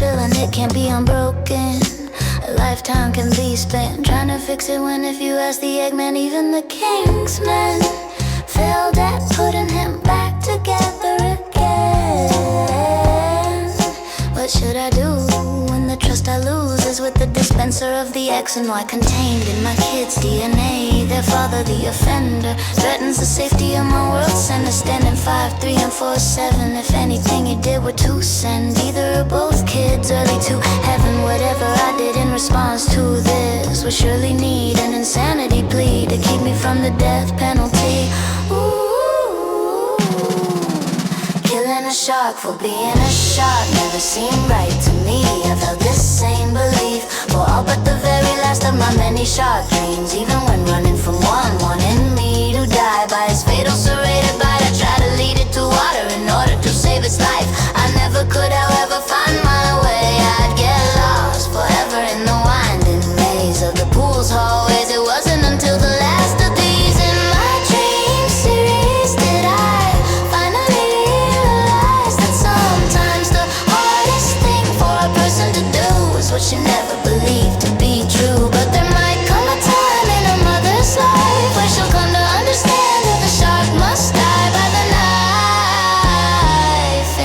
feeling it can't be unbroken. A lifetime can be spent trying to fix it, when if you ask the Eggman, even the King's men failed at putting him back together again. What should I do when the trust I lose is with the dispenser of the X and Y contained in my kid's DNA? Their father, the offender, threatens the safety of my world center, standing 5'3" and 4'7". If anything you did were to send either or both kids early to heaven, whatever I did in response to this would surely need an insanity plea to keep me from the death penalty. Ooh, killing a shark for being a shark never seemed right to me. I've held this same belief for all but the very last of my many shark dreams. Even when running from one, wanting me to die by his fatal serrated bite, I try to lead it to water in order to save its life. I never could, however, find my way. I'd get lost forever in the winding maze of the pool's hallways. It wasn't until the last of these in my dream series did I finally realize that sometimes the hardest thing for a person to do is what you never believed to be true. But there might come a time in a mother's life where she'll come to understand that the shark must die by the knife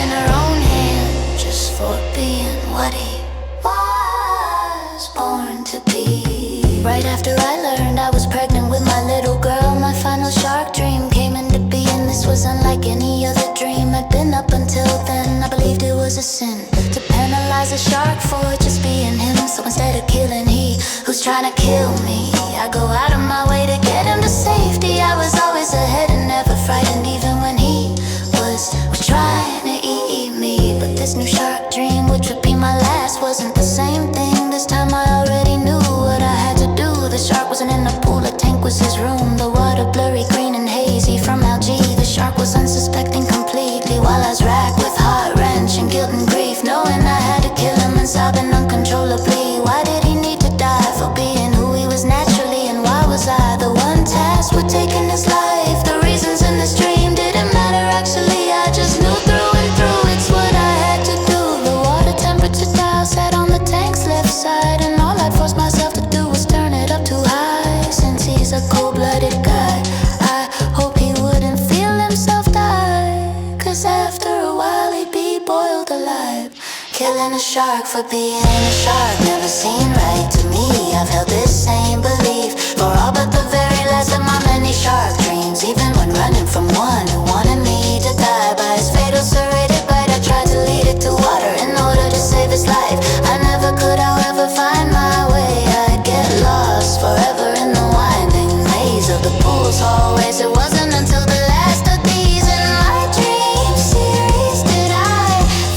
in her own hand, just for being what he was born to be. Right after I learned I was pregnant with my little girl, my final shark dream came into being. This was unlike any other dream I'd been up until then. I believed it was a sin to penalize a shark for just being him. So instead of killing he who's trying to kill me, I go out of my way to get him to safety. I was always ahead and never frightened, even when he was trying to eat me. But this new shark dream, which would be my last, wasn't the same thing. This time I already knew what I had to do. The shark wasn't in a pool, a tank was his room. The water blurry, green and hazy from algae. The shark was unsuspecting completely, while I was racked with heart-wrench and guilt and grief, knowing I had to kill him and sobbing uncontrollably. Why did he need to die for being who he was naturally? And why was I the one tasked with taking his life? The reasons in this dream didn't matter actually, I just knew through and through it's what I had to do. The water temperature dial sat on the tank's left side, and all I'd forced myself to do was turn it up too high. Since he's a cold-blooded guy, I hope he wouldn't feel himself die, 'cause after a while he'd be boiled alive. Killing a shark for being a shark never seemed right to me. I've held this same belief for all but the very last of my many shark dreams. Even when running from one who wanted me to die by his fatal serrated bite, I tried to lead it to water in order to save his life. I never could, however, find my way. I'd get lost forever in the winding maze of the pool's hallways. It wasn't until the last of these in my dream series did I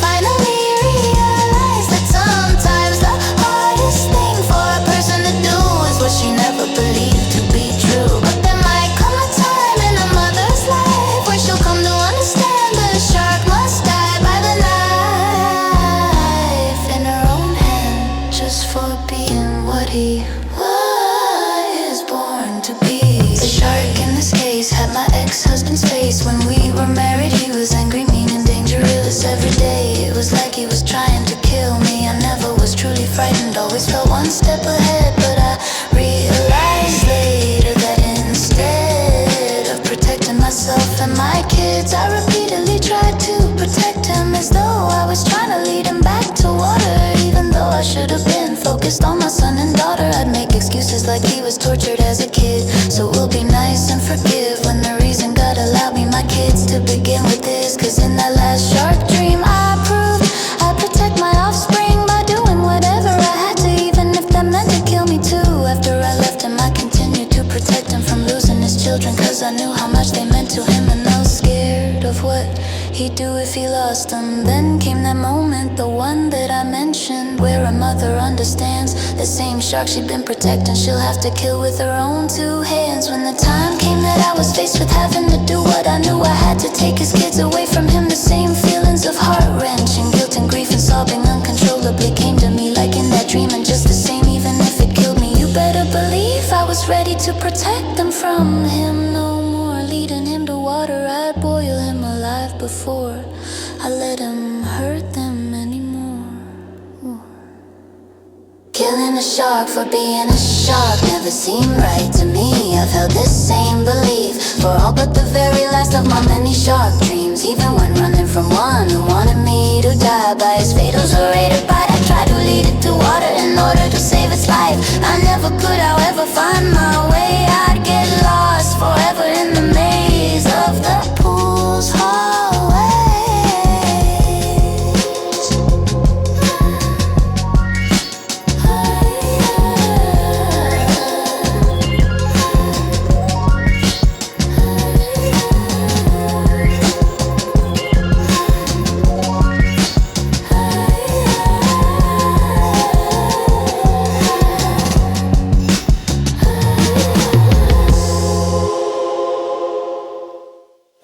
finally realize that sometimes the hardest thing for a person to do is what she never believed to be true. But there might come a time in a mother's life where she'll come to understand the shark must die by the knife in her own hand, just for being what he was born to be. The shark in this case had my ex-husband's face. When we were married he was angry, mean and dangerous. Every day it was like he was trying to kill me. I never was truly frightened, always felt one step ahead. But I realized later that instead of protecting myself and my kids, I repeatedly tried to protect him, as though I was trying to lead him back to water. Even though I should have been focused on my son and daughter, I'd make excuses like he was tortured as a kid. So we'll be nice and forgive when the reason God allowed me my kids to begin with is 'cause in that last shark dream I proved I'd protect my offspring by doing whatever I had to, even if that meant to kill me too. After I left him I continued to protect him from losing his children, 'cause I knew how much they meant to him, and I was scared of what he'd do if he lost them. Then came that moment, the one that I mentioned, where a mother understands the same shark she'd been protecting she'll have to kill with her own two hands. When the time came that I was faced with having to do what I knew I had to, take his kids away from him, the same feelings of heart-wrenching, guilt and grief and sobbing uncontrollably came to me like in that dream. And just the same, even if it killed me, you better believe I was ready to protect them from him. No more leading him to water, I'd boil him alive before I let him hurt them anymore. shark for being a shark never seemed right to me. I've held this same belief for all but the very last of my many shark dreams. Even when running from one who wanted me to die by his fatal serrated bite, I tried to lead it to water in order to save its life. I never could, however, find